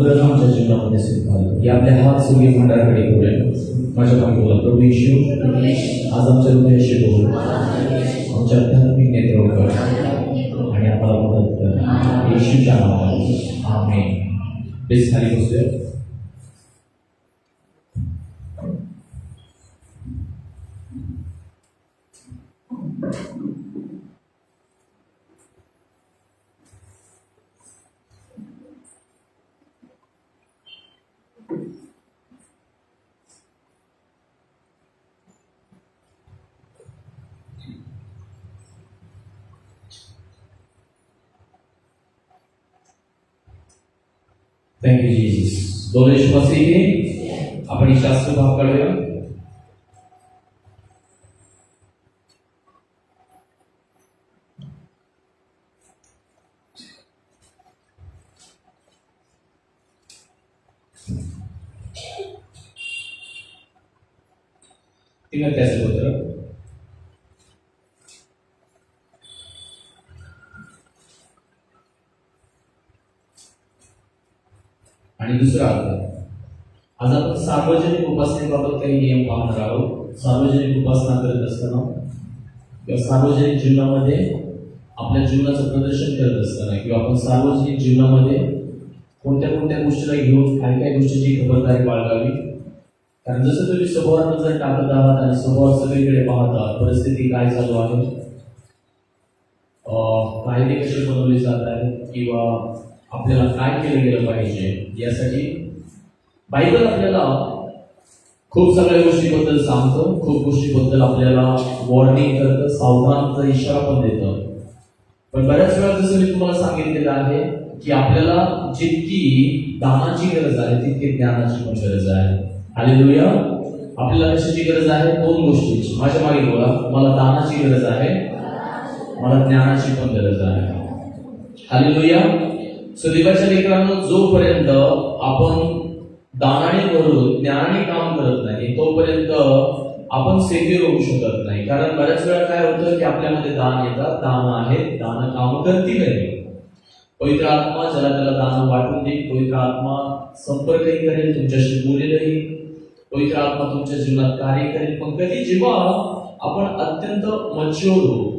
आमच्या जीवनामध्ये स्वीकारतो. या आपल्या हात सगळी मंडळाकडे करूया. माझ्या मागे बोला, प्रभू येशू आज आमच्या हृदयाशी बोल, आमच्या आध्यात्मिक नेत्र उघड आणि आम्हाला मदत कर. येशूच्या नावात आमेन. प्लीज खाली बसूया. Thank you Jesus. दोन विश्वासी की आपण शास्त्र भाग काढूया. तीमोथेयुस पत्र आणि दुसरा अर्थ. आज आपण सार्वजनिक उपासनेबाबत काही नियम पाहणार आहोत. सार्वजनिक उपासना करत असताना किंवा सार्वजनिक जीवनामध्ये आपल्या जीवनाचं प्रदर्शन करत असताना किंवा आपण सार्वजनिक जीवनामध्ये कोणत्या कोणत्या गोष्टीला घेऊन काय गोष्टीची खबरदारी बाळगावी. कारण जसं तुम्ही समोर नजर टाकत आहात आणि समोर सगळीकडे पाहत आहात परिस्थिती काय चालू आहे, कायदे कसे बनवले जात आहेत किंवा आपल्याला काय केलं गेलं पाहिजे, यासाठी बायबल आपल्याला खूप सगळ्या गोष्टीबद्दल सांगतं. खूप गोष्टीबद्दल आपल्याला वॉर्निंग करतं, सावधानचा इशारा पण देतं. पण बऱ्याच वेळा जसं मी तुम्हाला सांगितलेलं आहे की आपल्याला जितकी दानाची गरज आहे तितकी ज्ञानाची पण गरज आहे. हालेलुया. आपल्याला कशाची गरज आहे? दोन गोष्टींची. माझ्या मागे बोला, मला दानाची गरज आहे, मला ज्ञानाची पण गरज आहे. हालेलुया. देवाच्या लेकरांनो, जोपर्यंत आपण दानाने भरून ज्ञानाने काम करत नाही तोपर्यंत आपण सेव्हियर होऊ शकत नाही. कारण बऱ्याच वेळा काय होतं की आपल्यामध्ये दान येतात, दान आहेत, दान काम करतील नाही. पवित्र आत्मा ज्याला त्याला दान वाटून देईल. पवित्र आत्मा संपर्कही करेल, तुमच्याशी बोलेलही. पवित्र आत्मा तुमच्या जीवनात कार्य करेल. पण कधी जेव्हा आपण अत्यंत मच्युअर होऊ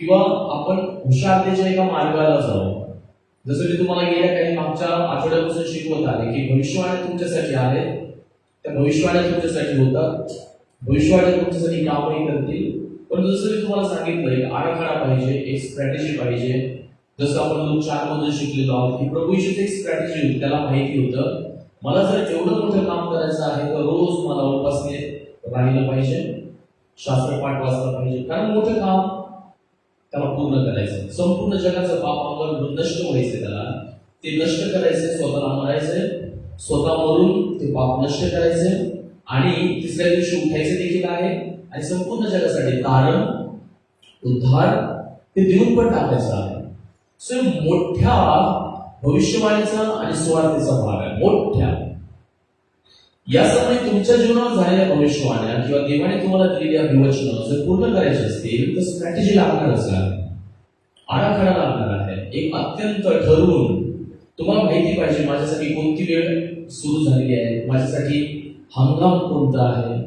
किंवा आपण हुशारतेच्या एका मार्गाला जाऊ, जसं मी तुम्हाला गेल्या काही मागच्या आठवड्यापासून शिकवत आहे की भविष्यवाणी तुमच्यासाठी आहेत, त्या भविष्यवाण्या तुमच्यासाठी होतात, भविष्यवाणी तुमच्यासाठी कामही करतील. पण जसं मी तुम्हाला सांगितलं, एक आराखडा पाहिजे, एक स्ट्रॅटेजी पाहिजे. जसं आपण लोक 4 मध्ये शिकलेलो आहोत की प्रभू येशूची एक स्ट्रॅटेजी होती. त्याला माहिती होतं मला जर एवढं मोठं काम करायचं आहे तर रोज मला उपासनेत राहिलं पाहिजे, शास्त्रपाठ वाचलं पाहिजे. कारण मोठं काम त्याला पूर्ण करायचं, संपूर्ण जगाचं पाप अंगावर नष्ट व्हायचं, त्याला ते नष्ट करायचे, स्वतःला मरायचे, स्वतः मरून ते पाप नष्ट करायचे आणि तिसऱ्या दिवशी उठायचे देखील आहे आणि संपूर्ण जगासाठी तारण उद्धार ते देऊन पण टाकायचं आहे. सो मोठ्या भविष्यवाणीचा आणि सुवार्तेचा भाग आहे, मोठ्या. या समय तुमच्या जीवनात झालेल्या भविष्यवाण्या किंवा देवाने तुम्हाला दिलेल्या विवचनं जर पूर्ण करायचे असतील तर स्ट्रॅटेजी लागणारच आहे, आराखडा लागणार आहे. एक अत्यंत ठरवून तुम्हाला माहिती पाहिजे माझ्यासाठी कोणती वेळ सुरू झालेली आहे, माझ्यासाठी हंगाम कोणता आहे.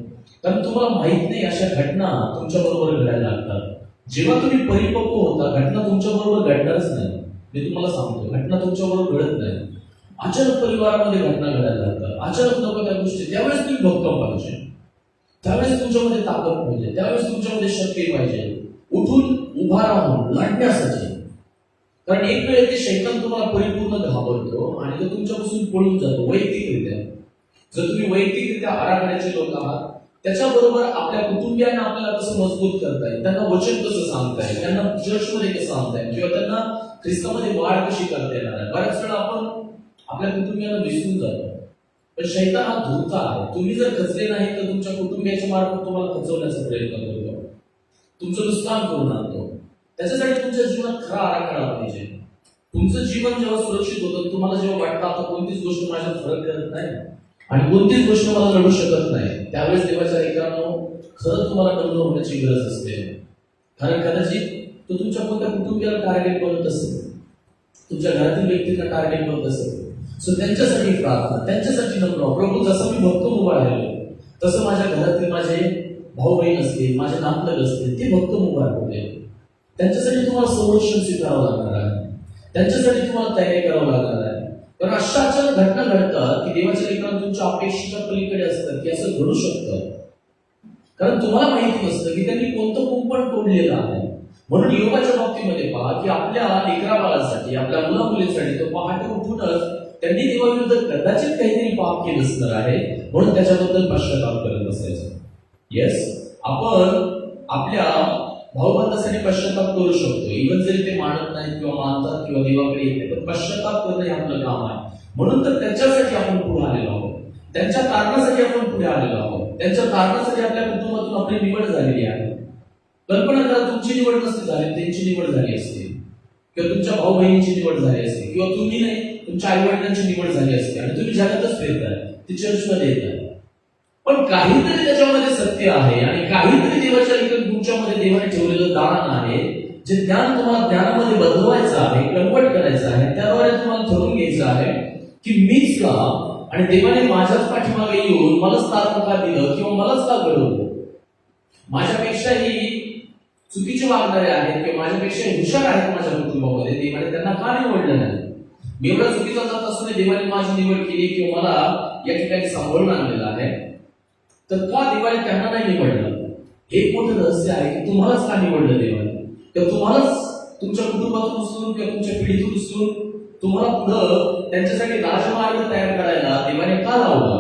कारण तुम्हाला माहित नाही अशा घटना तुमच्या बरोबर घडायला लागतात. जेव्हा तुम्ही परिपक्व होता घटना तुमच्या बरोबर घडणारच नाही. मी तुम्हाला सांगतो, घटना तुमच्या बरोबर घडत नाही. अचानक परिवारामध्ये घटना घडायला लागतात, अचानक नको त्या गोष्टी. त्यावेळेस तुम्ही भक्कम पाहिजे, त्यावेळेस तुमच्यामध्ये ताकद पाहिजे, त्यावेळेस तुमच्यामध्ये शक्ती पाहिजे, उठून उभा राहून लढण्यासाठी. कारण एक वेळ ते शैतान तुम्हाला परिपूर्ण घाबरतो आणि तो तुमच्यापासून पळून जातो वैयक्तिकरित्या. जर तुम्ही वैयक्तिकरित्या आराखड्याचे लोक आहात, त्याच्याबरोबर आपल्या कुटुंबियांना आपल्याला कसं मजबूत करता येईल, त्यांना वचन कसं सांगता येईल, त्यांना चर्चमध्ये कसं सांगता येईल किंवा त्यांना ख्रिस्तामध्ये वाढ कशी करता येणार आहे. बऱ्याच वेळा आपण आपल्या कुटुंबियांना विसरून जातो. पण शैतान हा धूर्त आहे. तुम्ही जर खचले नाही तर तुमच्या कुटुंबियाच्या मार्फत तुम्हाला खचवण्याचा प्रयत्न करतो, तुमचं नुकसान करून आणतो. त्याच्यासाठी तुमच्या जीवनात खरा आराखडा पाहिजे. तुमचं जीवन जेव्हा सुरक्षित होतं, तुम्हाला जेव्हा वाटतं आता कोणतीच गोष्ट माझ्यात फरक करत नाही आणि कोणतीच गोष्ट मला लढू शकत नाही, त्यावेळेस देवाच्या लेकरांनो खरंच तुम्हाला कमी होण्याची गरज असते. कारण कदाचित तो तुमच्या कोणत्या कुटुंबियाला टार्गेट बनत असेल, तुमच्या घरातील व्यक्तींना टार्गेट बनत असेल. सो त्यांच्यासाठी प्रार्थना, त्यांच्यासाठी नम्र. प्रभू, जसं मी भक्त उभा राहिलो तसं माझ्या घरातील माझे भाऊ बहीण असतील, माझे नातलग असतील, ते भक्त उभा राहते. त्यांच्यासाठी तुम्हाला संरक्षण स्वीकारावं लागणार आहे, त्यांच्यासाठी तुम्हाला तयारी करावं लागणार आहे. कारण अशा अचानक घटना घडतात की देवाच्या लेकरांना तुमच्या अपेक्षेच्या पलीकडे असतात की असं घडू शकतं. कारण तुम्हाला माहिती नसतं की त्यांनी कोणतं कुंपण तोडलेलं आहे. म्हणून योगाच्या बाबतीमध्ये पहा की आपल्या लेकरा बाळासाठी, आपल्या मुला मुलींसाठी तो पहाटे उठूनच त्यांनी देवाविरुद्ध कदाचित काहीतरी पाप केलं असणार आहे, म्हणून त्याच्याबद्दल पश्चाताप करत असायचं. येस, आपण आपल्या भाऊबंधासाठी पश्चाताप करू शकतो, इव्हन जरी ते मानत नाही किंवा मानतात किंवा देवाकडे येत नाही, पण पश्चाताप करणं हे आपलं काम आहे. म्हणून तर त्याच्यासाठी आपण पुढे आलेलो आहोत, त्यांच्या कारणासाठी आपण पुढे आलेलो आहोत, त्यांच्या कारणासाठी आपल्या कुटुंबातून आपली निवड झालेली आहे. कल्पना करा, तुमची निवड नसती झाली, त्यांची निवड झाली असती, किंवा तुमच्या भाऊ बहिणीची निवड झाली असती, किंवा तुम्ही नाही तुमच्या आई वडिलांची निवड झाली असते आणि तुम्ही जगातच फिरताय, ती चर्चमध्ये येतात. पण काहीतरी त्याच्यामध्ये सत्य आहे आणि काहीतरी देवाच्या लेखन तुमच्यामध्ये देवाने ठेवलेलं दान आहे, जे ज्ञान तुम्हाला ज्ञानामध्ये बदलवायचं आहे, कन्वर्ट करायचं आहे. त्याद्वारे तुम्हाला ठरवून घ्यायचं आहे की मीच का, आणि देवाने माझ्याच पाठीमागे येऊन मलाच तारण का दिलं किंवा मलाच का घडवलं. माझ्यापेक्षाही चुकीचे वागणारे आहेत किंवा माझ्यापेक्षा हुशार आहेत माझ्या कुटुंबामध्ये, देवाने त्यांना का निवडलं नाही. मी एवढा चुकीचा जात असून देवाने माझी निवड केली किंवा मला या ठिकाणी सांभाळून आणलेलं आहे, तर का देवाने त्यांना नाही निवडलं. हे मोठं रहस्य आहे की तुम्हालाच का निवडलं देवाने, किंवा तुम्हालाच तुमच्या कुटुंबातून उचलून किंवा तुमच्या पिढीतून उचलून तुम्हाला पुढं त्यांच्यासाठी राजमार्ग तयार करायला देवाने का लावला.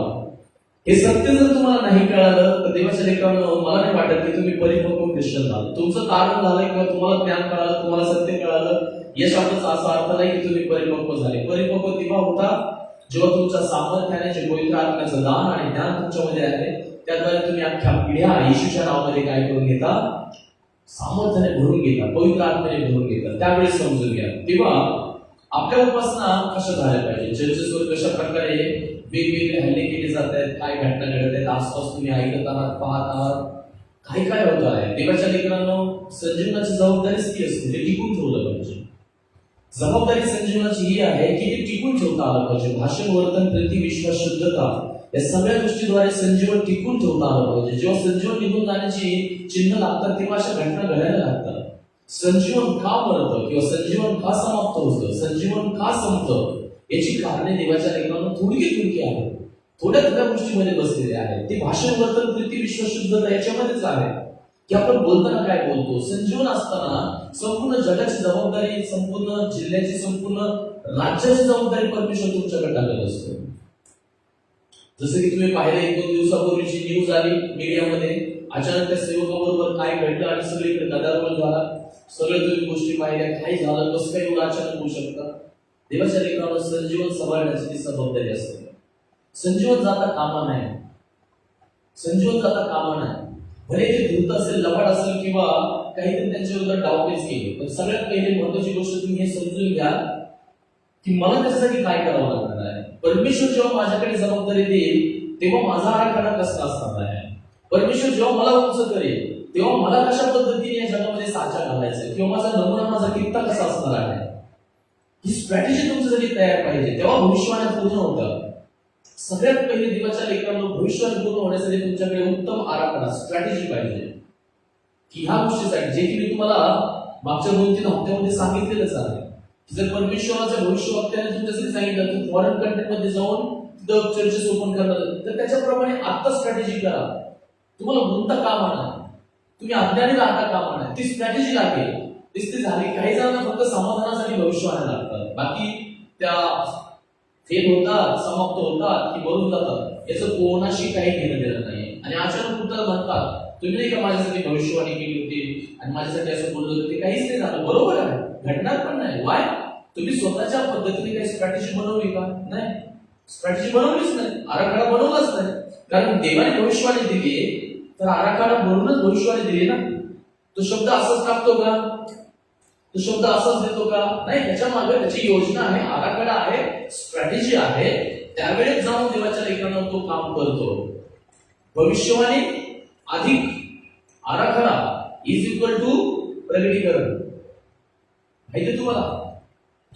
हे सत्य जर तुम्हाला नाही कळालं तर देवाच्या लेकरांना मला नाही वाटत की तुम्ही परिपक्व ख्रिश्चन झाला. तुमचं कारण झालं किंवा तुम्हाला ज्ञान कळालं, तुम्हाला सत्य कळालं, या शब्दाचा असा अर्थ नाही की तुम्ही परिपक्व झाले. परिपक्व तेव्हा होता जेव्हा तुमच्या सामर्थ्याने जे पवित्र आत्म्याचं दान आणि ज्ञान तुमच्यामध्ये आहे, त्याद्वारे तुम्ही अख्ख्या पिढ्या येशूच्या नावामध्ये काय करून घेता, सामर्थ्याने भरून घेता, पवित्र आत्म्याने भरून घेता. त्यावेळेस समजून घ्या. तेव्हा आपल्या उपासना कशा झाल्या पाहिजे, चर्चेसवर कशा प्रकारे वेगवेगळे हल्ले केले जात आहेत, काय घटना घडत आहेत, आसपास तुम्ही ऐकत आहात, पाहत आहात, काय काय होत आहे. देवाच्या लेकरांना संजीवनाची जबाबदारीच ती असते, ते टिकून ठेवलं पाहिजे. जबाबदारी संजीवनाची ही आहे की ते टिकून ठेवता आलं पाहिजे. भाषण, वर्तन, प्रीती, विश्वास, शुद्धता या सगळ्या गोष्टीद्वारे संजीवन टिकून ठेवता आलं पाहिजे. जेव्हा संजीवन निघून जाण्याची चिन्ह लागतात तेव्हा अशा घटना घडायला लागतात. संजीवन का मरतं किंवा संजीवन का समाप्त होतं, संजीवन का संपतं, याची कारणे देवाच्या लेकरांना थोडी आहेत, थोड्या थोड्या गोष्टीमध्ये बसलेले आहेत. ते भाषण, वर्तन, प्रीती, विश्वास, शुद्धता याच्यामध्येच आहे की आपण बोलताना काय बोलतो. संजीवन असताना संपूर्ण जगाची जबाबदारी, संपूर्ण जिल्ह्याची, संपूर्ण राज्याची जबाबदारी परमेश्वर तुमच्याकडे टाकत असतो. जसं की तुम्ही पाहिलं, 1-2 दिवसापूर्वीची न्यूज आली मीडियामध्ये, अचानक त्या सेवकाबरोबर काय घडलं आणि सगळीकडे गदारोळ झाला. सगळ्या तुम्ही गोष्टी पाहिल्या, काय झालं, कसं काय एवढं अचानक होऊ शकतं. देवाच्या लेकरांना संजीवन सांभाळण्याची ती जबाबदारी असते. संजीवन जाता कामा नाही, संजीवन जाता कामा नाही. भले ते धूत असेल, लबाड असेल किंवा काहीतरी त्यांच्या विरोधात डावपेच केली, पण सगळ्यात पहिली महत्वाची गोष्ट तुम्ही हे समजून घ्या की मला त्याच्यासाठी काय करावं लागणार आहे. परमेश्वर जेव्हा माझ्याकडे जबाबदारी देईल तेव्हा माझा आराखडा कसा असणार आहे. परमेश्वर जेव्हा मला उंच करेल तेव्हा मला कशा पद्धतीने या जगामध्ये साचा घालायचा किंवा माझा नमुना, माझा कित्ता कसा असणार आहे, ही स्ट्रॅटेजी तुमच्यासाठी तयार पाहिजे. तेव्हा भविष्यवाणी पूर्ण होतं. सगळ्यात पहिले देवाच्या लेकरांना भविष्यवाणी पूर्ण होण्यासाठी तुमच्याकडे उत्तम आराखडा, स्ट्रॅटेजी पाहिजे की ह्या गोष्टीसाठी, जे की मी तुम्हाला मागच्या 2-3 हप्त्यामध्ये सांगितलेलंच आहे. जर परमेश्वराच्या भविष्यवाक्याने तुमच्यासाठी सांगितलं की फॉरेन कंट्रीमध्ये जाऊन तिथं चर्चेस ओपन करणार, तर त्याच्याप्रमाणे आता स्ट्रॅटेजी करा. तुम्हाला गुंता कामा नाही, तुम्ही अज्ञानी राहता कामा नाही, ती स्ट्रॅटेजी लागेल. ती झाली. काही जणांना फक्त समाधानासाठी भविष्यवाणी लागतात, बाकी त्या फेल होतात, समाप्त होतात की मरून जातात, याचं कोणाशी काही घेणं देणं नाही. आणि अचानक उत्तर म्हणतात तुम्ही नाही का माझ्यासाठी भविष्यवाणी केली होती आणि माझ्यासाठी असं बोललं होतं, ते काहीच नाही झालं. बरोबर आहे, घडणार पण नाही. वाय? तुम्ही स्वतःच्या पद्धतीने काही स्ट्रॅटेजी बनवली का? नाही, स्ट्रॅटेजी बनवलीच नाही, आराखडा बनवलाच नाही. कारण देवाने भविष्यवाणी दिली तर आराखडा बनवूनच भविष्यवाणी दिली ना. तो शब्द असाच टाकतो का? तो शब्द असाच देतो का? नाही, त्याच्या मागे त्याची योजना आहे, आराखडा आहे, स्ट्रॅटेजी आहे. त्यावेळेस जाऊन देवाच्या लेकरांना तो काम करतो. भविष्यवाणी अधिक आराखडा इज इक्वल टू प्रगटीकरण. माहिती तुम्हाला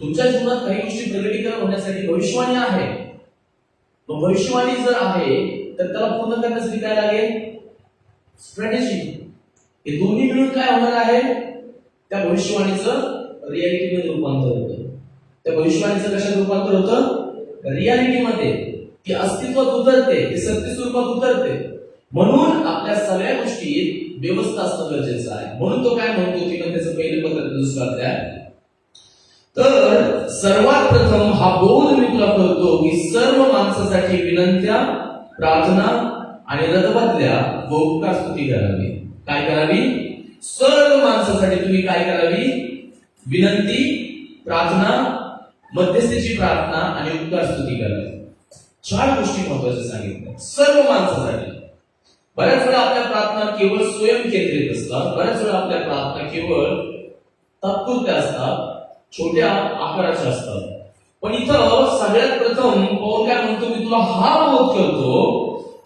तुमच्या जीवनात काही गोष्टी प्रगतीकरण होण्यासाठी भविष्यवाणी आहे. मग भविष्यवाणी जर आहे तर त्याला पूर्ण करण्यासाठी काय लागेल? स्ट्रॅटेजी. हे दोन्ही मिळून काय होणार आहे? त्या भविष्यवाणीचं रियालिटीमध्ये रूपांतर होतं. त्या भविष्यवाणीचं कशात रूपांतर होतं? रियालिटीमध्ये. ती अस्तित्वात उतरते, ती सत्य स्वरूपात उतरते. म्हणून आपल्या सगळ्या गोष्टीत व्यवस्था असणं गरजेचं आहे. म्हणून तो काय म्हणतो की त्याचं पहिलं पत्र दुसरं अध्याय, तर सर्वात प्रथम हा बोध मी तुला करतो की सर्व माणसासाठी विनंत्या, प्रार्थना आणि रथबदल्या व उपकार स्तुती करावी. काय करावी? सर्व माणसासाठी तुम्ही काय करावी? विनंती, प्रार्थना, मध्यस्थीची प्रार्थना आणि उपकार स्तुती करावी. 4 गोष्टी महत्त्वाच्या सांगितल्या सर्व माणसासाठी. बऱ्याच वेळा आपल्या प्रार्थना केवळ स्वयंकेंद्रित असतात. बऱ्याच वेळा आपल्या प्रार्थना केवळ तात्पुरत्या असतात, छोट्या आकाराच्या असतात. पण इथं सगळ्यात प्रथम पौल काय म्हणतो? मी तुला हा बोध करतो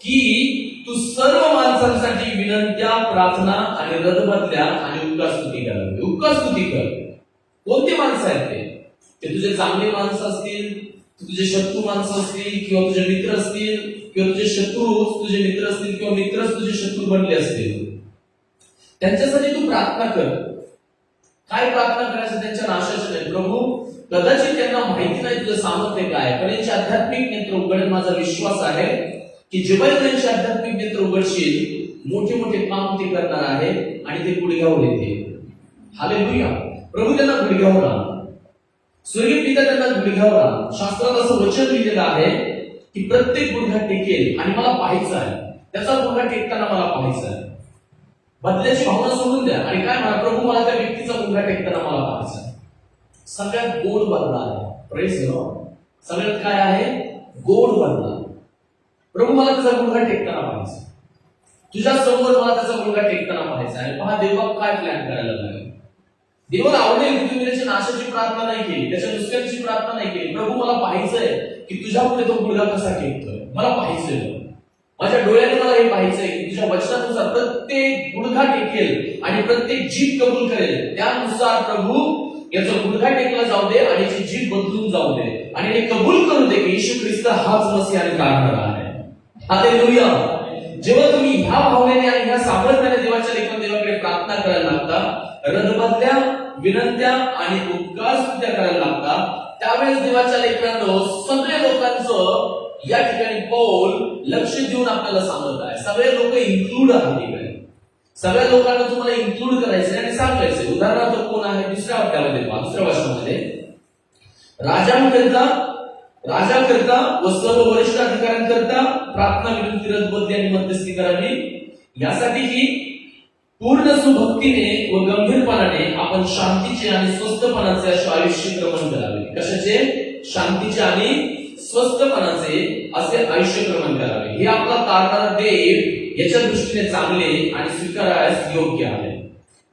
की तू सर्व माणसांसाठी विनंत्या, प्रार्थना आणि रथबदल्या आणि उपकार स्तुती करावी. उपकार स्तुती कर. कोणती माणसं आहेत ते? ते तुझे चांगले माणसं असतील, तुझे शत्रू माणसं असतील, किंवा तुझे मित्र असतील, किंवा तुझे शत्रू तुझे मित्र असतील, किंवा मित्रच तुझे शत्रू बनले असतील, त्यांच्यासाठी तू प्रार्थना कर. काय प्रार्थना करायचं? त्यांच्या नाशाची नाही. प्रभू, कदाचित त्यांना माहिती नाही तुझं सामर्थ्य काय, पण यांचे आध्यात्मिक नेत्र उघडेल. माझा विश्वास आहे की जेव्हा त्यांचे आध्यात्मिक नेत्र उघडशील, मोठे मोठे काम ते करणार आहे आणि ते गुडघ्यावर येते. हालेलुया. प्रभू त्यांना गुडघ्यावर आण. स्वर्गीय पिता त्यांना गुडघ्यावर आण. शास्त्रात असं वचन लिहिलेलं आहे की प्रत्येक गुडघा टेकेल आणि मला पाहायचं आहे. त्याचा गुडघा टेकताना मला पाहायचं आहे. बदल्याची भावना सोडून द्या आणि काय म्हणा? प्रभू, मला त्या व्यक्तीचा गुडघा टेकताना मला पाहायचं आहे. सगळ्यात गोड बदला आहे. Praise Lord. सगळ्यात काय आहे? गोड बदला. प्रभू, मला त्याचा गुडघा टेकताना पाहायचं. तुझ्या समोर मला त्याचा गुडघा टेकताना पाहायचा आहे. पहा देवा काय प्लॅन करायला लागेल. देवाला आवडेल की तुम्ही त्याची नाशाची प्रार्थना नाही केली, त्याच्या नुसत्याची प्रार्थना नाही केली. प्रभू, मला पाहायचंय की तुझ्या पुढे तो गुडघा कसा टेकतोय. मला पाहायचंय. माझ्या डोळ्याने मला हे पाहायचंय की तुझ्या वचनानुसार प्रत्येक गुडघा टेकेल आणि प्रत्येक जीभ कबूल करेल. त्यानुसार प्रभू याचा गुडघा टेकला जाऊ दे आणि याची जीभ बदलून जाऊ दे आणि हे कबूल करू दे की येशू ख्रिस्त हाच मसीहाने काढणारा आहे. हालेलुया. जेव्हा तुम्ही ह्या भावनेने आणि ह्या सामर्थ्याने देवाच्या लेखन देवाकडे प्रार्थना करायला लागता, रथबदल्या, विनंत्या आणि उपकार स्तुत्या करायला लागतात, त्यावेळेस देवाच्या लेकरांनो सगळ्या लोकांचं या ठिकाणी पौल लक्ष देऊन आपल्याला सांगत आहे. सगळे लोक इन्क्लूड आहेत ठिकाणी. सगळ्या लोकांना तुम्हाला इन्क्लूड करायचं आणि सांगायचं. उदाहरणार्थ कोण आहे? दुसऱ्या अध्यायामध्ये पहा, दुसऱ्या वचनामध्ये राजाकरता व सर्व वरिष्ठ अधिकाऱ्यांकरता प्रार्थना, विनंती, रथबदली आणि मध्यस्थी करावी, यासाठी की पूर्ण सुभक्तीने व गंभीरपणाने आपण शांतीचे आणि स्वस्थपणाचे असे आयुष्य क्रमण करावे. कशाचे? शांतीचे आणि स्वस्थपणाचे असे आयुष्य क्रमण करावे. हे आपला तारणारा देव याच्या दृष्टीने चांगले आणि स्वीकारायला योग्य आहे.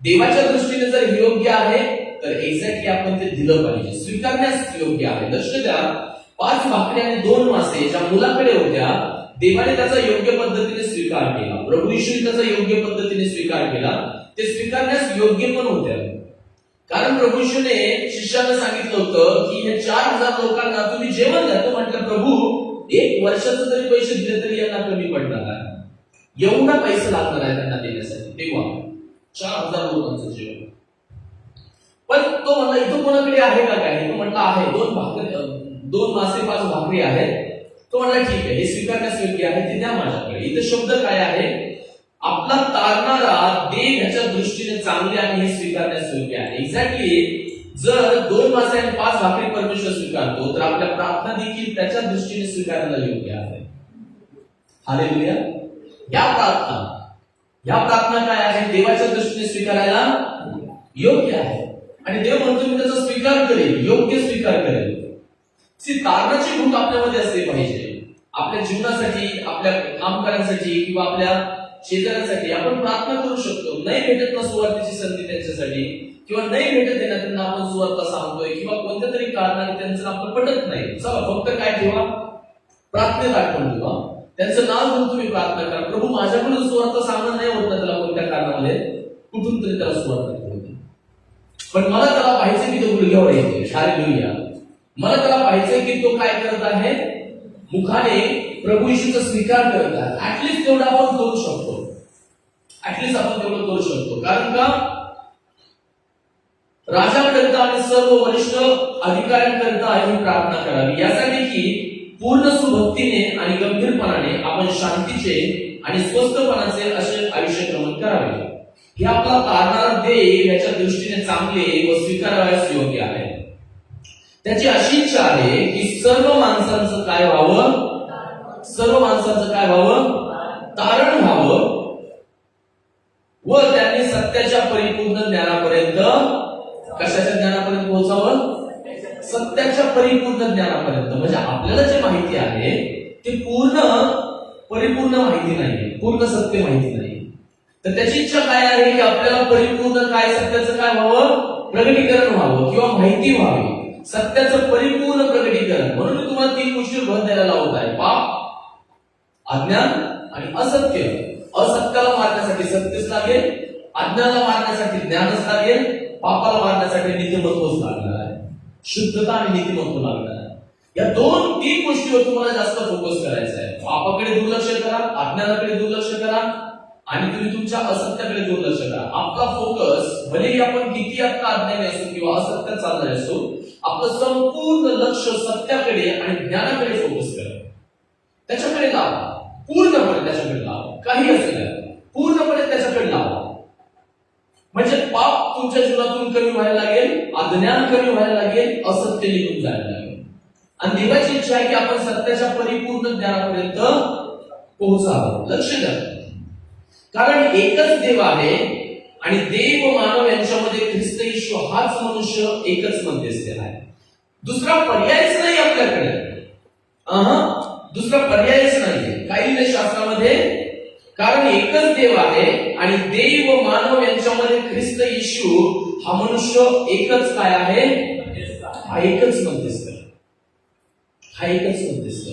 देवाच्या दृष्टीने जर हे योग्य आहे तर एक्झॅक्टली आपण ते दिलं पाहिजे. स्वीकारण्यास योग्य आहे. लक्ष द्या, 5 भाकरी आणि 2 मासे ज्या मुलाकडे होत्या, देवाने त्याचा योग्य पद्धतीने स्वीकार केला. प्रभू येशूने त्याचा योग्य पद्धतीने स्वीकार केला. ते स्वीकारण्यास योग्य पण होत्या. कारण प्रभू येशूने शिष्याला सांगितलं होतं की हे 4000 लोकांना तुम्ही जेवण द्या. तो म्हटलं, प्रभू 1 वर्षाचं जरी पैसे दिले तरी यांना कमी पडणार आहे. एवढा पैसे लागणार आहे त्यांना देण्यासाठी. तेव्हा 4000 लोकांचं जेवण. पण तो म्हणला, इथं कोणाकडे आहे का काय? तो म्हटला, आहे. 2 मासे 5 भाकरी आहेत. तो म्हणला, ठीक आहे, हे स्वीकारण्यास योग्य आहे, ते द्या माझ्याकडे. इथे शब्द काय आहे? आपला तारणारा देव ह्याच्या दृष्टीने चांगले आणि हे स्वीकारण्यास योग्य आहे. एक्झॅक्टली जर 2 मासे आणि 5 भाकरी परमेश्वर स्वीकारतो, तर आपल्या प्रार्थना देखील त्याच्या दृष्टीने स्वीकारण्याला योग्य आहे. हालेलुया. या प्रार्थना काय आहे? देवाच्या दृष्टीने स्वीकारायला योग्य आहे. आणि देव म्हणतो मी त्याचा स्वीकार करेल, योग्य स्वीकार करेल. तारणाची भूक आपल्यामध्ये असली पाहिजे. आपल्या जीवनासाठी, आपल्या कामकारांसाठी किंवा आपल्या शेजाऱ्यांसाठी आपण प्रार्थना करू शकतो. नाही भेटत ना सुवार्थेची संधी त्यांच्यासाठी, किंवा नाही भेटत आहे ना त्यांना आपण सुवार्ता सांगतोय, किंवा कोणत्या तरी कारणाने त्यांचं आपलं पटत नाही. चला फक्त काय ठेवा? प्रार्थनेत आठवण ठेवा. त्यांचं नाव घेऊन तुम्ही प्रार्थना करा. प्रभू, माझ्याकडून सुवार्ता सांगणं नाही होत ना त्याला कोणत्या कारणामध्ये, कुठून तरी त्याला सुवार्ता करू दे. पण मला त्याला पाहायचं की तो गुडघ्यावर येतोय. हालेलुया. मला त्याला पाहायचंय की तो काय करत आहे, मुखाने प्रभू येशूचा स्वीकार करत आहे. ऍटलिस्ट तेवढं आपण करू शकतो. ऍटलिस्ट आपण तेवढं करू शकतो. कारण का राजाकरिता आणि सर्व वरिष्ठ अधिकाऱ्यांकरिता ही प्रार्थना करावी, यासाठी की पूर्ण सुभक्तीने आणि गंभीरपणाने आपण शांतीचे आणि स्वस्थपणाचे असे आयुष्य क्रमण करावे. हे आपला तारणारा देव याच्या दृष्टीने चांगले व स्वीकारावयास योग्य आहे. त्याची अशी इच्छा आहे की सर्व माणसांचं काय व्हावं, सर्व माणसांचं काय व्हावं, तारण व्हावं व त्यांनी सत्याच्या परिपूर्ण ज्ञानापर्यंत, कशाच्या ज्ञानापर्यंत पोहोचावं, सत्याच्या परिपूर्ण ज्ञानापर्यंत. म्हणजे आपल्याला जे माहिती आहे ते परिपूर्ण माहिती नाही, पूर्ण सत्य माहिती नाही. तर त्याची इच्छा काय आहे की आपल्याला परिपूर्ण काय सत्याचं काय व्हावं, प्रगटीकरण व्हावं किंवा माहिती व्हावी, सत्याचं परिपूर्ण प्रगटीकरण. म्हणून मी तुम्हाला 3 गोष्टी भर द्यायला लावत आहे: पाप, अज्ञान आणि असत्य. असत्याला मारण्यासाठी सत्यच लागेल, अज्ञानाला मारण्यासाठी ज्ञानच लागेल, पापाला मारण्यासाठी नीतिमत्वच लागणार आहे, शुद्धता आणि नीतिमत्व लागणार आहे. या 2-3 गोष्टीवर तुम्हाला जास्त फोकस करायचा आहे. पापाकडे दुर्लक्ष करा, अज्ञानाकडे दुर्लक्ष करा आणि तुम्ही तुमच्या असत्याकडे दुर्लक्ष करा. आपला फोकस भलेही आपण किती आता अज्ञानी असो किंवा असत्यात चालणार असो, आपलं संपूर्ण लक्ष सत्याकडे आणि ज्ञानाकडे फोकस करा. त्याच्याकडे लावा, पूर्णपणे त्याच्याकडे लावा. काही असू द्या, पूर्णपणे त्याच्याकडे लावा. म्हणजे पाप तुमच्या जीवनातून कमी व्हायला लागेल, अज्ञान कमी व्हायला लागेल, असत्य निघून जायला लागेल. आणि देवाची इच्छा आहे की आपण सत्याच्या परिपूर्ण ज्ञानापर्यंत पोहोचावं. लक्ष द्या, कारण एकच देव आहे आणि देव व मानव यांच्यामध्ये ख्रिस्त येशू हाच मनुष्य एकच मध्यस्थ आहे. दुसरा पर्यायच नाही आपल्याकडे. दुसरा पर्यायच नाही काही शास्त्रामध्ये. कारण एकच देव आहे आणि देव व मानव यांच्यामध्ये ख्रिस्त येशू हा मनुष्य एकच काय आहे, हा एकच मध्यस्थ, हा एकच मध्यस्थ.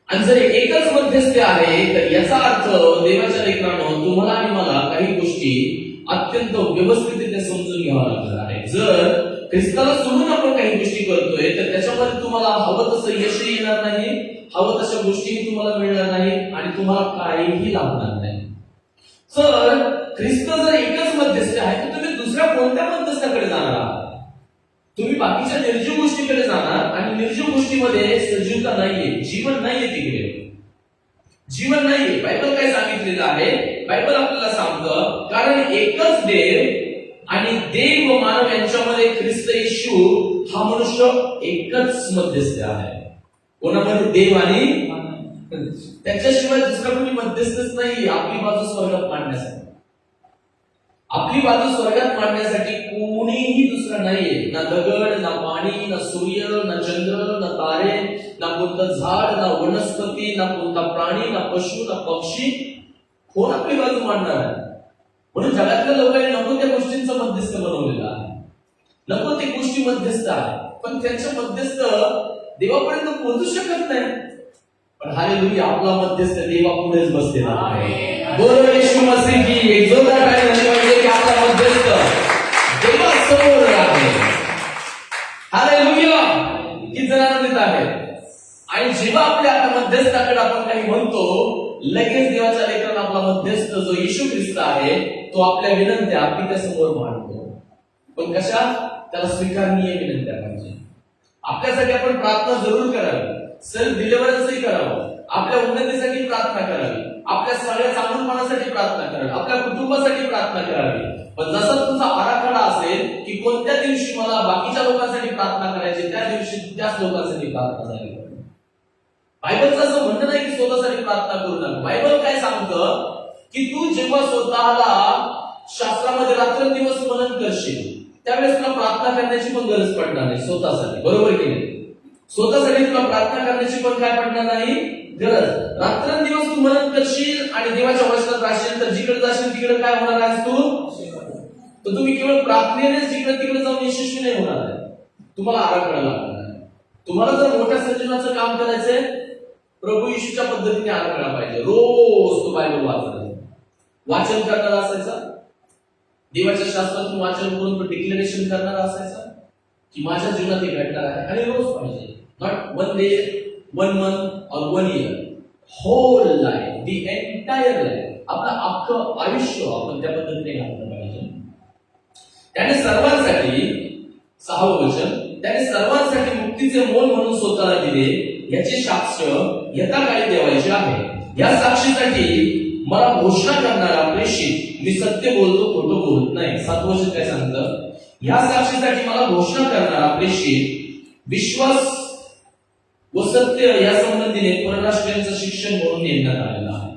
आणि जर एकच मध्यस्थ आहे तर याचा अर्थ देवाच्या लेकरांनो, तुम्हाला आणि मला काही गोष्टी अत्यंत व्यवस्थितरित्या समजून घ्यावा लागणार आहे. जर ख्रिस्ताला सोडून आपण काही गोष्टी करतोय तर त्याच्यामध्ये तुम्हाला हवं तसं यशही येणार नाही, हवं तशा गोष्टीही तुम्हाला मिळणार नाही आणि तुम्हाला काहीही लाभणार नाही. तर ख्रिस्त जर एकच मध्यस्थ आहे तर तुम्ही दुसऱ्या कोणत्या मध्यस्थाकडे जाणार आहात? तुम्ही बाकीच्या निर्जीव गोष्टीकडे जाणार आणि निर्जीव गोष्टीमध्ये सजीवता नाहीये, जीवन नाहीये, तिकडे जीवन नाहीये. बायबल काय सांगितलेलं आहे? बायबल आपल्याला सांगतं, कारण एकच देव आणि देव व मानव यांच्यामध्ये ख्रिस्त येशू हा मनुष्य एकच मध्यस्थ आहे. कोणामध्ये? देव आणि त्याच्याशिवाय दुसरा कोणी मध्यस्थच नाही. आपली बाजू स्वर्गात मांडण्यासाठी, आपली बाजू स्वर्गात मांडण्यासाठी कोणीही दुसरा नाहीये. ना दगड, ना पाणी, ना सूर्य, ना चंद्र, ना तारे, ना कोणतं झाड, ना वनस्पती, ना कोणता प्राणी, ना पशु, ना पक्षी. कोण आपली बाजू मांडणार आहे? म्हणून जगातल्या लोकांनी नको त्या गोष्टींचा मध्यस्थ बनवलेला आहे, नको ते गोष्टी मध्यस्थ आहे. पण त्यांच्या मध्यस्थ देवापर्यंत पोहोचू शकत नाही. पण हालेलुया, आपला मध्यस्थ देवापुढेच बसलेला आहे. बोलो येशू मसीह की एक जोरदार टाळी झाली पाहिजे की आपला मध्यस्थ देवासमोर आहे. हालेलुया, किती जण आनंदित आहे. आणि जेव्हा आपल्या आता मध्यस्थाकडे आपण काही म्हणतो, लगेच देवाच्या लेकरांना आपला मध्यस्थ जो येशू ख्रिस्त आहे तो आपल्या विनंत्या पित्या समोर मांडतो. पण कशा? त्याला स्वीकारनीय विनंत्या पाहिजे. आपल्यासाठी आपण प्रार्थना जरूर करावी, सेल्फ डिलिव्हरन्सही करावं, आपल्या उन्नतीसाठी प्रार्थना करावी, आपल्या सगळ्या चांगुलपणासाठी प्रार्थना करावी, आपल्या कुटुंबासाठी प्रार्थना करावी. पण जसा तुमचा आराखडा असेल की कोणत्या दिवशी मला बाकीच्या लोकांसाठी प्रार्थना करायची, त्या दिवशी त्याच लोकांसाठी प्रार्थना झाली. बायबलचं असं म्हणणं नाही की स्वतःसाठी प्रार्थना करू नका. बायबल काय सांगतं की तू जेव्हा स्वतःला शास्त्रामध्ये रात्रंदिवस मनन करशील त्यावेळेस तुला प्रार्थना करण्याची पण गरज पडणार नाही स्वतःसाठी. बरोबर की नाही? स्वतःसाठी तुला प्रार्थना करण्याची पण काय पडणार नाही गरज. रात्रंदिवस तू मनन करशील आणि देवाच्या वचनात राहशील तर जिकडे जाशील तिकडे काय होणार आहेस तू? तर तुम्ही केवळ प्रार्थनेनेच जिकडे तिकडे जाऊन यशस्वी नाही होणार आहे. तुम्हाला आराखडा लागणार आहे. तुम्हाला जर मोठ्या सर्जनाचं काम करायचंय, प्रभू येशूच्या पद्धतीने आराखडा पाहिजे. रोज तो बायबल वाचन करणारा असायचा, देवाच्या शास्त्रातून वाचन करून तो डिक्लेरेशन करणार असायचा की माझ्या जीवनात हे घडणार आहे आणि रोज पाहिजे, not one day, one month और one year, whole life, the entire life, आपलं अख्खं आयुष्य आपण त्या पद्धतीने घाललं पाहिजे. त्याने सर्वांसाठी, 6वं वचन, त्याने सर्वांसाठी मुक्तीचे मोल म्हणून स्वतःला दिले, याचे साक्ष यथा काळी देवायचे आहे. या साक्षीसाठी मला घोषणा करणारा प्रेषित, मी सत्य बोलतो, खोटं बोलत नाही. 7वं वचन काय सांगतं? या साक्षीसाठी मला घोषणा करणारा प्रेषित, विश्वास व सत्य या संबंधीने परराष्ट्रीयांचं शिक्षण म्हणून नेमण्यात आलेला आहे.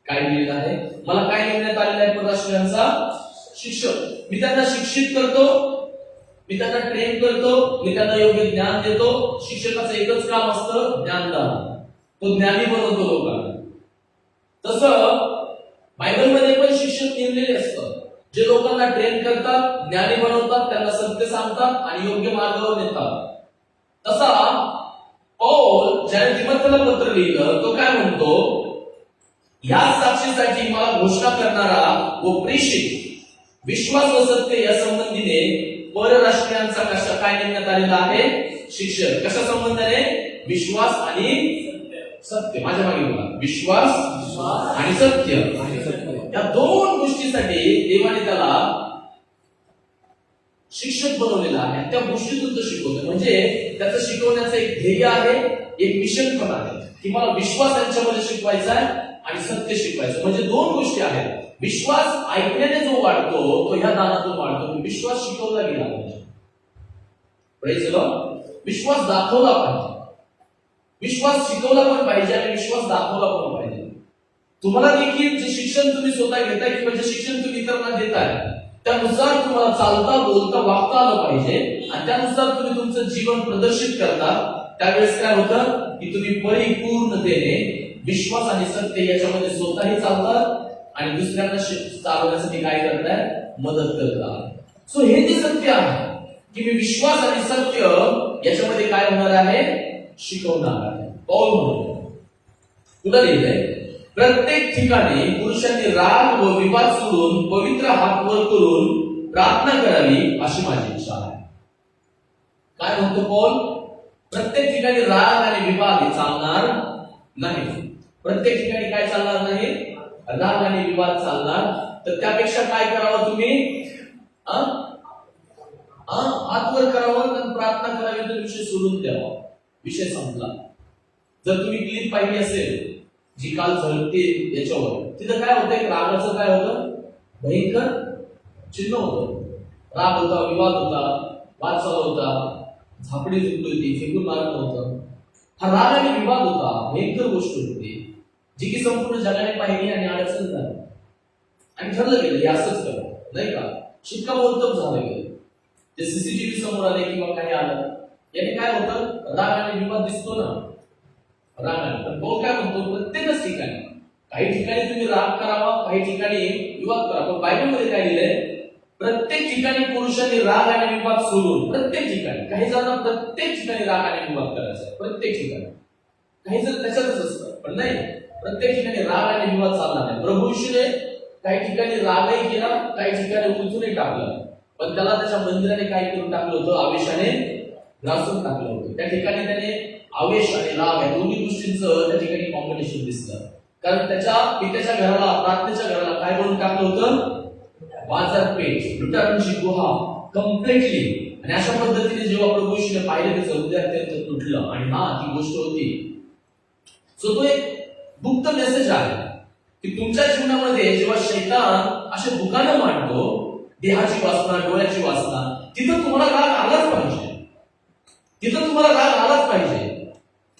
काय लिहिलं आहे? मला काय नेमण्यात आलेलं आहे? परराष्ट्रीयांचा शिक्षक. मी त्यांना शिक्षित करतो, मी त्यांना ट्रेन करतो, मी त्यांना योग्य ज्ञान देतो. शिक्षकाचं एकच काम असतं, ज्ञानदान. तो ज्ञानी बनवतो लोकांना. तसं बायबलमध्ये पण शिक्षक नेमलेले असतात, जे लोकांना ट्रेन करतात, ज्ञानी बनवतात, त्यांना सत्य सांगतात आणि योग्य मार्गावर नेतात. तसा पौल ज्याने तिमोथेला पत्र लिहिलं, तो काय म्हणतो? या साक्षीसाठी मला घोषणा करणारा व प्रेषित, विश्वास व सत्य या संबंधीने परराष्ट्रीयांचा कशा काय नेमण्यात आलेला आहे? शिक्षक. कशा संबंधाने? विश्वास आणि सत्य. माझ्या मागे बोला, विश्वास आणि सत्य. या दोन गोष्टीसाठी देवाने त्याला शिक्षक बनवलेला आहे. त्या गोष्टीतून तो शिकवतो. म्हणजे त्याचं शिकवण्याचं एक ध्येय आहे, एक मिशन पण आहे की मला विश्वास यांच्यामध्ये शिकवायचा आहे आणि सत्य शिकवायचं. म्हणजे दोन गोष्टी आहेत. विश्वास ऐकण्याने जो वाढतो तो ह्या दानातून वाढतो. विश्वास शिकवला गेला पाहिजे. Praise the Lord. विश्वास दाखवला पाहिजे, विश्वास शिकवला पण पाहिजे आणि विश्वास दाखवला पण पाहिजे. तुम्हाला देखील जे शिक्षण तुम्ही स्वतः घेताय किंवा जे शिक्षण तुम्ही इतरांना देताय, त्यानुसार तुम्हाला चालता, बोलता, वागता आलं पाहिजे आणि त्यानुसार तुम्ही तुमचं जीवन प्रदर्शित करता. त्यावेळेस काय होतं की तुम्ही परिपूर्णतेने विश्वास आणि सत्य याच्यामध्ये स्वतःही चालतात आणि दुसऱ्यांना चालवण्यासाठी काय करताय? मदत करतात. सो हे जे सत्य आहे की मी विश्वास आणि सत्य याच्यामध्ये काय होणार आहे? शिकवणार आहे. पौल म्हणतो, तुला लिहिलंय, प्रत्येक ठिकाणी पुरुषांनी राग व विवाद सोडून पवित्र हात वर करून प्रार्थना करावी अशी माझी इच्छा आहे. काय म्हणतो पौल? प्रत्येक ठिकाणी राग आणि विवाद हे चालणार नाही. प्रत्येक ठिकाणी काय चालणार नाही? राग आणि विवाद चालणार. तर त्यापेक्षा काय करावं तुम्ही? हात वर करावं आणि प्रार्थना करावी, तर विषय सोडून द्यावा. विषय संपला. जर तुम्ही क्लिप पाहिली असेल जी काल झळकते याच्यावर, तिथं काय होतं? रागाचं काय होतं? भयंकर चिन्ह होतं. राग होता, विवाद होता, वाद चालू होता, झापडी झुकली होती, फेकून मारणं होतं. हा राग आणि विवाद होता, भयंकर गोष्ट होती जी की संपूर्ण जगाने पाहिली आणि अडचण झाली आणि ठरलं गेलं हे असंच करा, नाही का? शिक्कामोर्तब झालं गेलं. ते सीसीटीव्ही समोर आले किंवा काही आलं, याने काय होतं? राग आणि विवाद दिसतो ना, राग आणि. पण पौल काय म्हणतो? प्रत्येकच ठिकाणी, काही ठिकाणी तुम्ही राग करावा, काही ठिकाणी विवाद करावा. पण बायबलमध्ये काय लिहिलंय? प्रत्येक ठिकाणी पुरुषांनी राग आणि विवाद सोडून, प्रत्येक ठिकाणी. काही जणांना प्रत्येक ठिकाणी राग आणि विवाद करायचा आहे, प्रत्येक ठिकाणी. काही जण त्याच्यातच असतं, पण नाही, प्रत्येक ठिकाणी राग आणि विवाद चालणार नाही. प्रभू येशूने काही ठिकाणी रागही केला, काही ठिकाणी उलथूनही टाकलं, पण त्याला त्याच्या मंदिराने काय करून टाकलं होतं? आवेशाने ग्रासून टाकलं होतं. त्या ठिकाणी त्याने आवेश आणि राग या दोन्ही गोष्टींचं त्या ठिकाणी कॉम्बिनेशन दिसलं. कारण त्याच्या पित्याच्या घराला, प्रार्थनेच्या घराला काय बनवून टाकलं होतं? बाजारपेठ, लुटारांची गुहा, कम्प्लिटली. आणि अशा पद्धतीने जेव्हा प्रभू येशूने पाहिलं, त्याचं हृदय अत्यंत तुटलं आणि ती गोष्ट होती. सो तो एक गुप्त मेसेज आहे की तुमच्या जीवनामध्ये जेव्हा शैतान असे दुकानं मांडतो, देहाची वासना, डोळ्याची वासना, तिथं तुम्हाला राग आलाच पाहिजे. तिथं तुम्हाला राग आलाच पाहिजे.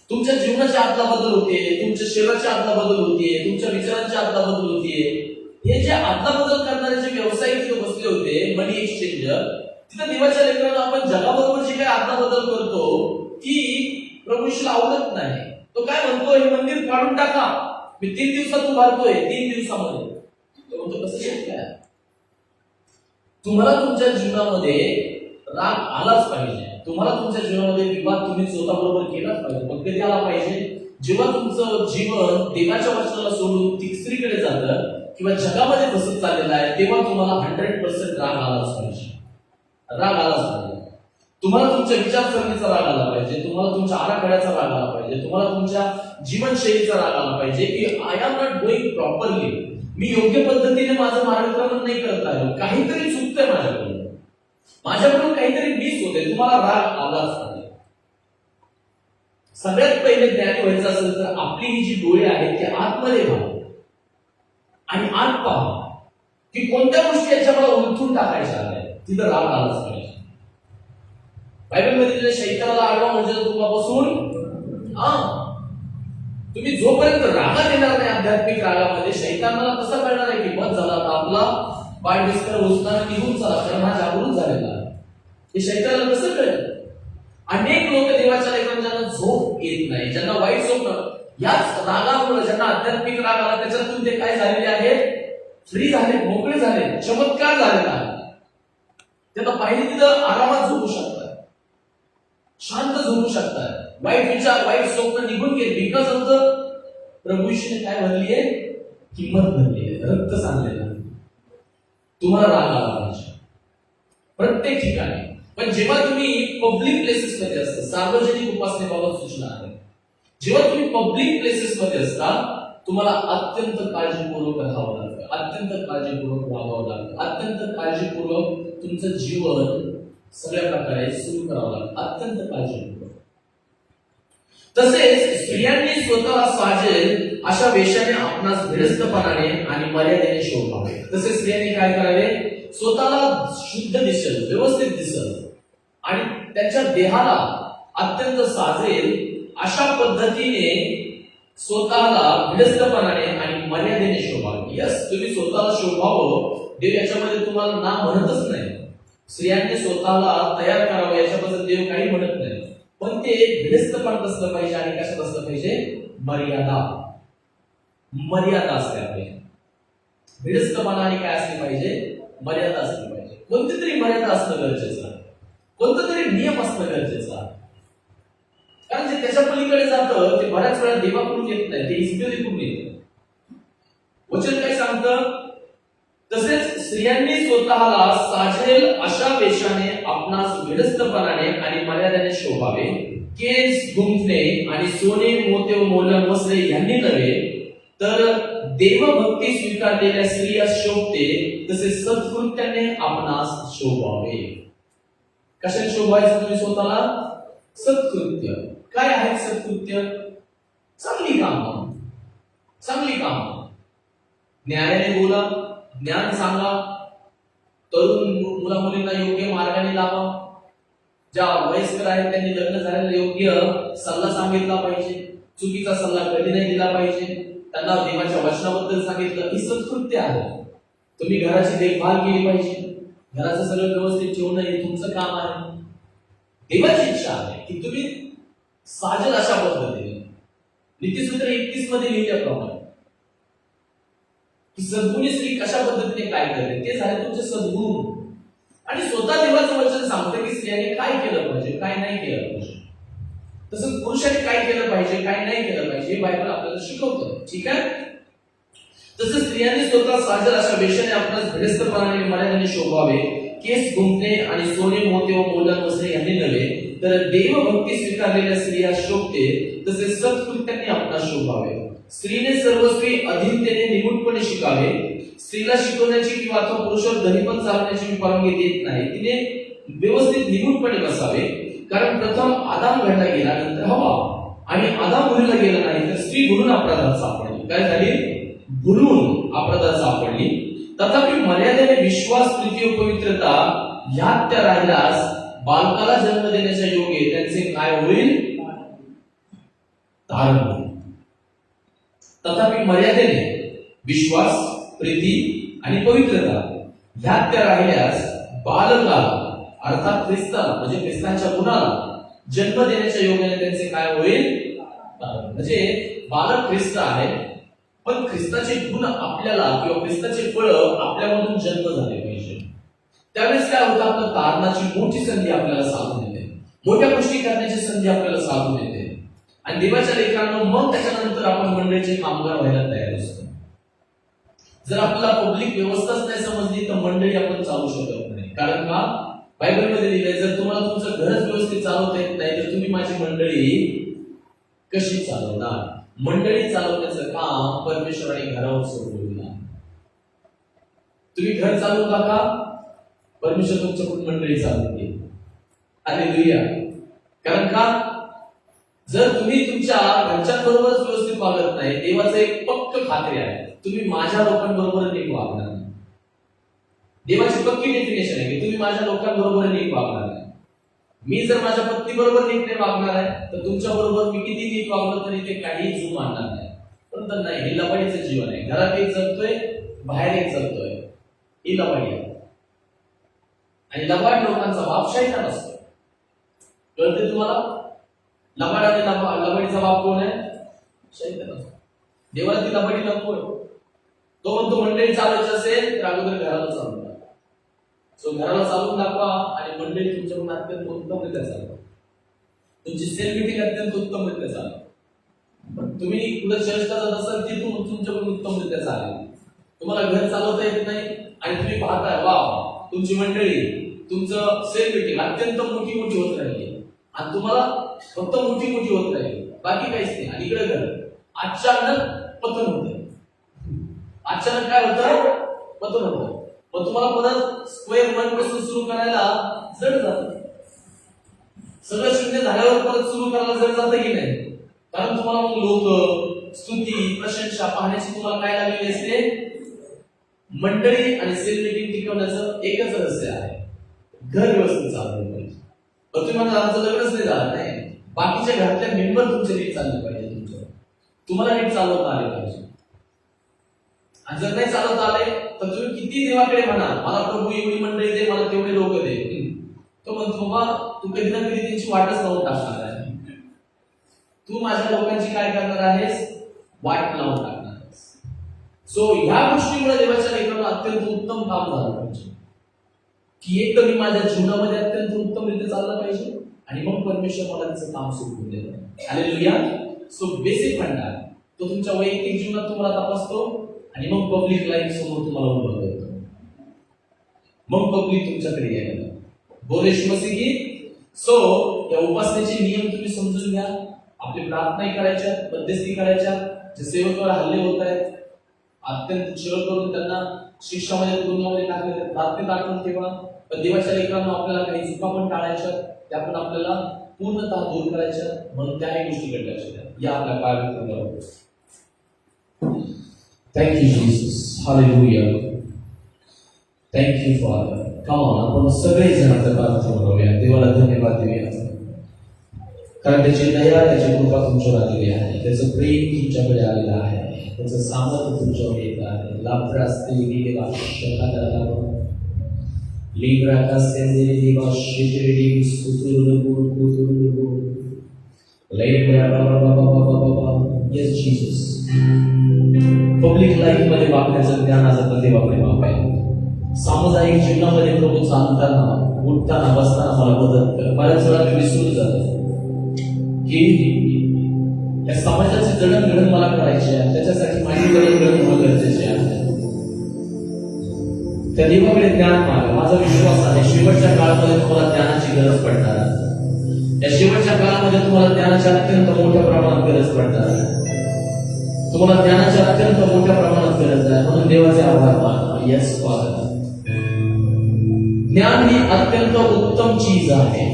तुमच्या जीवनाच्या आतला बदल होते, तुमच्या शरीराच्या आतला बदल होते, तुमच्या विचारांच्या आतला बदल होते. हे जे आतला बदल करणारे जे व्यावसायिक तिथे बसले होते, मनी एक्सचेंजर, तिथं देवाच्या लेकरांना आपण जगाबरोबर जे काही आतला बदल करतो ती प्रभू येशूला आवडत नाही. तो काय म्हणतो? हे मंदिर फाडून टाका, मी 3 दिवसात उभारतोय, 3 दिवसामध्ये. तो म्हणतो कसं शक्य आहे? तुम्हाला तुमच्या जीवनामध्ये राग आलाच पाहिजे. तुम्हाला तुमच्या जीवनामध्ये विवाद तुम्ही स्वतःबरोबर केलाच पाहिजे. पण कधी आला पाहिजे? जेव्हा तुमचं जीवन देवाच्या वचनाला सोडून तिसरीकडे जातं, किंवा जगामध्ये फसत चाललेला आहे, तेव्हा तुम्हाला 100% राग आलाच पाहिजे. राग आलाच पाहिजे. तुम्हाला तुमच्या विचारसरणीचा राग आला पाहिजे, तुम्हाला तुमच्या आराखड्याचा राग आला पाहिजे, तुम्हाला तुमच्या जीवनशैलीचा राग आला पाहिजे की I am not going properly. मी योग्य पद्धतीने माझं मार्गक्रमण नाही करत आहे, काहीतरी चुकतंय माझ्याकडून काहीतरी मिस होते. तुम्हाला राग आलाच पाहिजे. सगळ्यात पहिले ज्ञानी व्हायचं असेल तर आपली ही जी डोळे आहेत ते आतमध्ये व्हा आणि आत पहा की कोणत्या गोष्टी याच्यामध्ये उलथून टाकायच्या आहेत. तिथं राग आलाच पाहिजे. बायबलमध्ये दिलेल्या शैतानाला आडवा म्हणजे तुम्हापासून तुम्ही जोपर्यंत रागात येणार नाही आध्यात्मिक रागामध्ये, शैतानाला कसं कळणार आहे की बस झाला आता आपला बाय डिस्कर उचलताना निघून चला, कारण हा जागृत झालेला आहे. हे शैतानाला कसं कळेल? अनेक लोक देवाच्या लेकरांना झोप येत नाही, ज्यांना वाईट स्वप्न, याच रागामुळे ज्यांना आध्यात्मिक राग आला त्याच्यातून ते काय झालेले आहेत? फ्री झाले, मोकळे झाले, चमत्कार झालेला आहे. ते आता पाहिजे तिथं आरामात झोपू शकतात, शांत झोपू शकतात, वाईट विचार वाईट स्वप्न निघून गेले. बिकॉज ऑफ द प्रभू येशूने काय भरली आहे? किंमत भरली आहे, रक्त सांगलेलं. तुम्हाला राग आला पाहिजे प्रत्येक ठिकाणी. पण जेव्हा तुम्ही पब्लिक प्लेसेस मध्ये असता, सार्वजनिक उपासनेबाबत सूचना आहे, जेव्हा तुम्ही पब्लिक प्लेसेस मध्ये असता तुम्हाला अत्यंत काळजीपूर्वक राहावं लागतं, अत्यंत काळजीपूर्वक वागावं लागतं, अत्यंत काळजीपूर्वक तुमचं जीवन सगळ्या प्रकारे सुरू करावं लागतं, अत्यंत काळजीपूर्वक. तसेच स्त्रियांनी स्वतःला साजेल अशा वेशाने आपणास भिडस्तपणाने आणि मर्यादेने शोभावे. तसेच स्त्रियांनी काय करावे? स्वतःला शुद्ध दिसेल, व्यवस्थित दिसेल आणि त्यांच्या देहाला अत्यंत साजेल अशा पद्धतीने स्वतःला भिडस्तपणाने आणि मर्यादेने शोभावे. यस, तुम्ही स्वतःला शोभावं, देव याच्यामध्ये तुम्हाला ना म्हणतच नाही. स्त्रियांनी स्वतःला तयार करावं याच्याबद्दल देव काही म्हणत नाही, पण ते भिडस्तपणात असलं पाहिजे. आणि कशात असलं पाहिजे? मर्यादा. मर्यादा असल्या पाहिजे. भिडस्तपणा आणि काय असली पाहिजे? मर्यादा असली पाहिजे. कोणती तरी मर्यादा असणं गरजेचं आहे, कोणता तरी नियम असणं गरजेचं आहे. कारण जे त्याच्या पलीकडे जातं ते बऱ्याच वेळा देवाकडून येत नाही, ते ईश्वरीकडून येतं. वचन काय सांगतं? तसेच स्त्रियांनी स्वतःला साजेल अशा वेशाने आपणास भिडस्तपणाने आणि मर्यादेने शोभावे. केस गुंफणे आणि सोने मोते व मौल्यवान वस्त्रे यांनी नव्हे, तर देवभक्ती स्वीकारलेल्या स्त्रिया शोभते तसे सत्कृत्याने आपणास शोभावे. कशाने शोभायचं तुम्ही स्वतःला? सत्कृत्य. काय आहे सत्कृत्य? चांगली कामं, चांगली कामं. न्यायाने बोला, ज्ञान सांगा, तरुण मुला मुलींना योग्य मार्गाने लावा, ज्या वयस्कर आहेत त्यांनी लग्न झालेला योग्य सल्ला सांगितला पाहिजे, चुकीचा सल्ला कधी नाही दिला पाहिजे, त्यांना देवाच्या वचनाबद्दल सांगितलं. ही सत्कृत्य आहे. तुम्ही घराची देखभाल केली पाहिजे, घराचं सगळं व्यवस्थित ठेवणं हे तुमचं काम आहे. देवाची इच्छा आहे की तुम्ही साजेल अशा पद्धतीने. नीतिसूत्र 31 मध्ये लिहिल्याप्रमाणे की सद्गुणी स्त्री कशा पद्धतीने काय करते, ते झाले तुमचे सद्गुण. आणि स्वतः देवाचं वचन सांगतं की स्त्रियाने काय केलं पाहिजे, काय नाही केलं पाहिजे. तसंच पुरुषाने काय केलं पाहिजे, काय नाही केलं पाहिजे, हे बायबल आपल्याला शिकवतं. ठीक आहे. तसंच स्त्रियांनी स्वतः साजेल अशा वेशाने आपणास भिडस्तपणाने मर्यादेने शोभावे. केस गुंफणे आणि सोने मोते व मौल्यवान वस्त्रे यांनी नव्हे, तर देवभक्ती स्वीकारलेल्या स्त्रिया शोभते तसेच सत्कृत्याने आपणास शोभावे. स्त्रीने सर्वस्वी अधीनतेने निमूटपणे शिकावे. स्त्रीला शिकवण्याची किंवा अथवा पुरुषावर धनीपण चालण्याची मी परवानगी देत नाही. तिने व्यवस्थित निमूटपणे बसावे, कारण प्रथम आदाम घडला गेला, नंतर हवा. आणि आदाम भुलीला गेला नाही, तर स्त्री भुलून अपराधात सापडली. काय झाली? भुलून अपराधात सापडली. तथापि मर्यादेने विश्वास, प्रीती व पवित्रता ह्यात त्या राहिल्यास बालकाला जन्म देण्याच्या योगे त्यांचे काय होईल? धारण होईल. तथापि मर्यादेने विश्वास, प्रीती आणि पवित्रता ह्यात त्या राहिल्यास बालकाला अर्थात ख्रिस्ताला म्हणजे ख्रिस्ताच्या गुणाला जन्म देण्याच्या योगाने त्यांचे काय होईल? म्हणजे बालक ख्रिस्त आहे, पण ख्रिस्ताचे गुण आपल्याला किंवा ख्रिस्ताचे फळ आपल्यामधून जन्म झाले पाहिजे. त्यावेळेस काय होतं? आपल्या तारणाची मोठी संधी आपल्याला साधून येते, मोठ्या गोष्टी करण्याची संधी आपल्याला साधून येते. आणि देवाच्या लेकरांनो, मग त्याच्यानंतर आपण मंडळीचे कामगार व्हायला तयार असतो. जर आपल्याला पब्लिक व्यवस्थाच नाही समजली तर मंडळी आपण चालू शकत नाही. कारण का बायबलमध्ये लिहिलंय, जर तुम्हाला तुमचं घरच व्यवस्थित चालवता येत नाही तर तुम्ही माझी मंडळी कशी चालवणार? मंडळी चालवण्याचं काम परमेश्वराने घरावर सोडवलेलं आहे. तुम्ही घर चालवू नका, परमेश्वर तुमच्याकडून मंडळी चालवते. हालेलुया. कारण का जर तुम्ही तुमच्या घरच्यांबरोबरच व्यवस्थित वागत नाही, देवाचं एक पक्क खात्री आहे, तुम्ही माझ्या लोकांबरोबर नीट वागणार नाही. देवाची पक्की डेफिनेशन आहे की तुम्ही माझ्या लोकांबरोबर नीट वागणार नाही. मी जर माझ्या पत्नी बरोबर नीट नाही वागणार आहे तर तुमच्या बरोबर मी किती नीट वागलो तरी ते काही जुम आणणार नाही. पण नाही, हे लबाडीचं जीवन आहे. घरात एक जगतोय, बाहेर एक जगतोय, ही लबाडी आहे. आणि लबाड लोकांचा बाप शैतान असतो. कळते तुम्हाला? लबाड आणि लबाडीचा बाप कोण आहे? शैतान असतो. देवाला ती लबाडी नको. तो म्हणतो मंडळी चालवायची असेल तर अगोदर घराला चालवा. सो घराला चालवून दाखवा आणि मंडळी तुमच्याकडून अत्यंत उत्तमरित्या चालवा. तुमची सेल मीटिंग अत्यंत उत्तमरित्या चालवा. तुम्ही पुढे चर्चला जात असाल तिथून तुमच्याकडून उत्तमरित्या चालेल. तुम्हाला घर चालवता येत नाही आणि तुम्ही पाहताय वा तुमची मंडळी, तुमचं सेल मीटिंग अत्यंत मोठी होत राहिली आणि तुम्हाला फक्त मोठी होत राहिली, बाकी काहीच नाही. आणि इकडे घर अचानक पतन होतं. अचानक काय होतं? पतन होतं. मग तुम्हाला परत स्क्वेअर वन पासून सुरू करायला जड जातं. सगळं शून्य झाल्यावर परत सुरू करायला जड जातं की नाही? कारण तुम्हाला मग लोक, स्तुती, प्रशंसा पाहण्याची तुम्हाला काय लागलेली असते? मंडळी आणि सेल मीटिंग टिकवण्याचं एकच रहस्य आहे, घर व्यवस्थित चालवलं पाहिजे. पण तुम्ही म्हणता आमचं लग्नच नाही झालं, नाही, बाकीच्या घरातल्या मेंबर तुमचे नीट चालले पाहिजे. तुम्हाला नीट चालवता आले पाहिजे. आणि जर नाही चालवता आले तर तुम्ही किती देवाकडे म्हणा मला प्रभू एवढी मंडळी दे, मला तेवढे लोक दे, तो म्हणतो बाबा तू कधी ना कधी त्यांची वाटच लावून टाकणार आहे. तू माझ्या लोकांची काय करणार आहेस? वाट लावून टाकणार आहेस. सो ह्या गोष्टीमुळे देवाच्या लेकरांना अत्यंत उत्तम काम झालं पाहिजे की एक तर मी माझ्या जीवनामध्ये अत्यंत उत्तमरित्या चाललं पाहिजे आणि मग परमेश्वर मला त्याचं काम सुरू करून देतो. हालेलुया. सो बेसिक फंडा तो तुमच्या वैयक्तिक जीवनात तुम्हाला तपासतो आणि मग पब्लिक लाईफ समोर तुम्हाला उभं करतो. मग पब्लिक तुमच्याकडे यायला बोलेश मसीह की. सो या उपासनेचे नियम तुम्ही समजून घ्या. आपली प्रार्थना करायच्या, मध्यस्थी करायच्या, जे सेवकावर हल्ले होत आहेत अत्यंत चिर करून त्यांना शिक्षामध्ये तुरुंगामध्ये टाकले, प्रार्थनेत आठवण ठेवा. पण देवाच्या लेकरांना आपल्याला काही चुका पण टाळायच्या, त्या पण आपल्याला पूर्णतः दूर करायच्या. म्हणून त्याही गोष्टी घडल्याच्या या आपल्या पायावर. Thank you, Jesus. Hallelujah. Thank you, Father. Come on, आपण सगळेजण आपल्या प्रार्थना करूया. देवाला धन्यवाद देऊया. कारण त्याची दया, त्याची कृपा तुमच्यावर आलेली आहे, त्याचं प्रेम तुमच्याकडे आलेलं आहे, त्याचं सामर्थ्य तुमच्यावर येत आहे. लाभ्रास्ते देवा शकाला लिब्रा कास्ते देवा शिशिरी सुतुरुगु कुतुरुगु लेब्रा बाबा. Yes, Jesus. पब्लिक लाईफ मध्ये वागण्याचं ज्ञान आता देवाकडे मागायला. सामुदायिक जीवनामध्ये प्रभू चालताना, उठताना, बसताना मला मदत कर. बऱ्याच वेळा मी विसरून जातो की या समाजाची जडणघडण मला करायची आहे, त्याच्यासाठी माझी जडणघडण होणं गरजेचे आहे. त्या देवाकडे ज्ञान मागा. माझा विश्वास आहे शेवटच्या काळामध्ये तुम्हाला ज्ञानाची गरज पडणार आहे. या शेवटच्या काळामध्ये तुम्हाला ज्ञानाची अत्यंत मोठ्या प्रमाणात गरज पडणार आहे. तुम्हाला ज्ञानाची अत्यंत मोठ्या प्रमाणात गरज आहे. म्हणून देवाचे आभार माना. Yes father. ज्ञान ही अत्यंत उत्तम चीज आहे.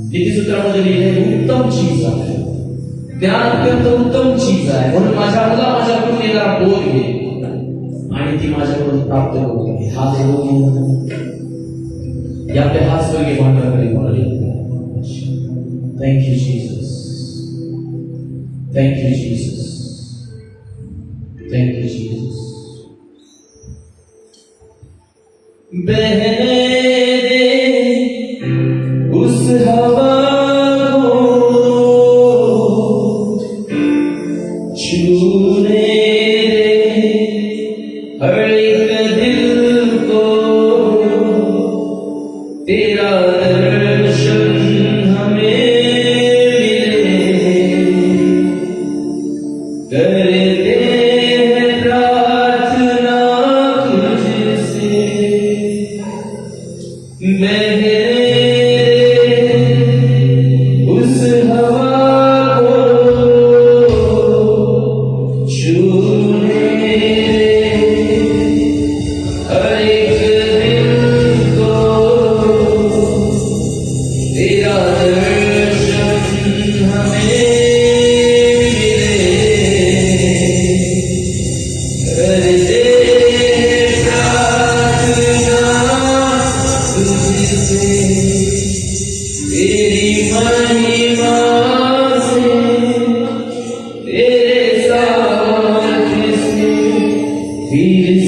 नीतिसूत्रामध्ये लिहिलेली उत्तम चीज आहे. ज्ञान अत्यंत उत्तम चीज आहे. म्हणून माझ्याकडून येणारा बोध घे आणि ती माझ्याकडून प्राप्त करू घे. हा देव या आपल्या हात स्वर्गीय भांडाकडे वळले. Thank you Jesus. Thank you Jesus. Thank you, Jesus. बहने दे उस हवा को, छूने दे हर एक दिल को, तेरा दर्शन हमें मिले. करते प्रार्थना तेरे साथ से फिर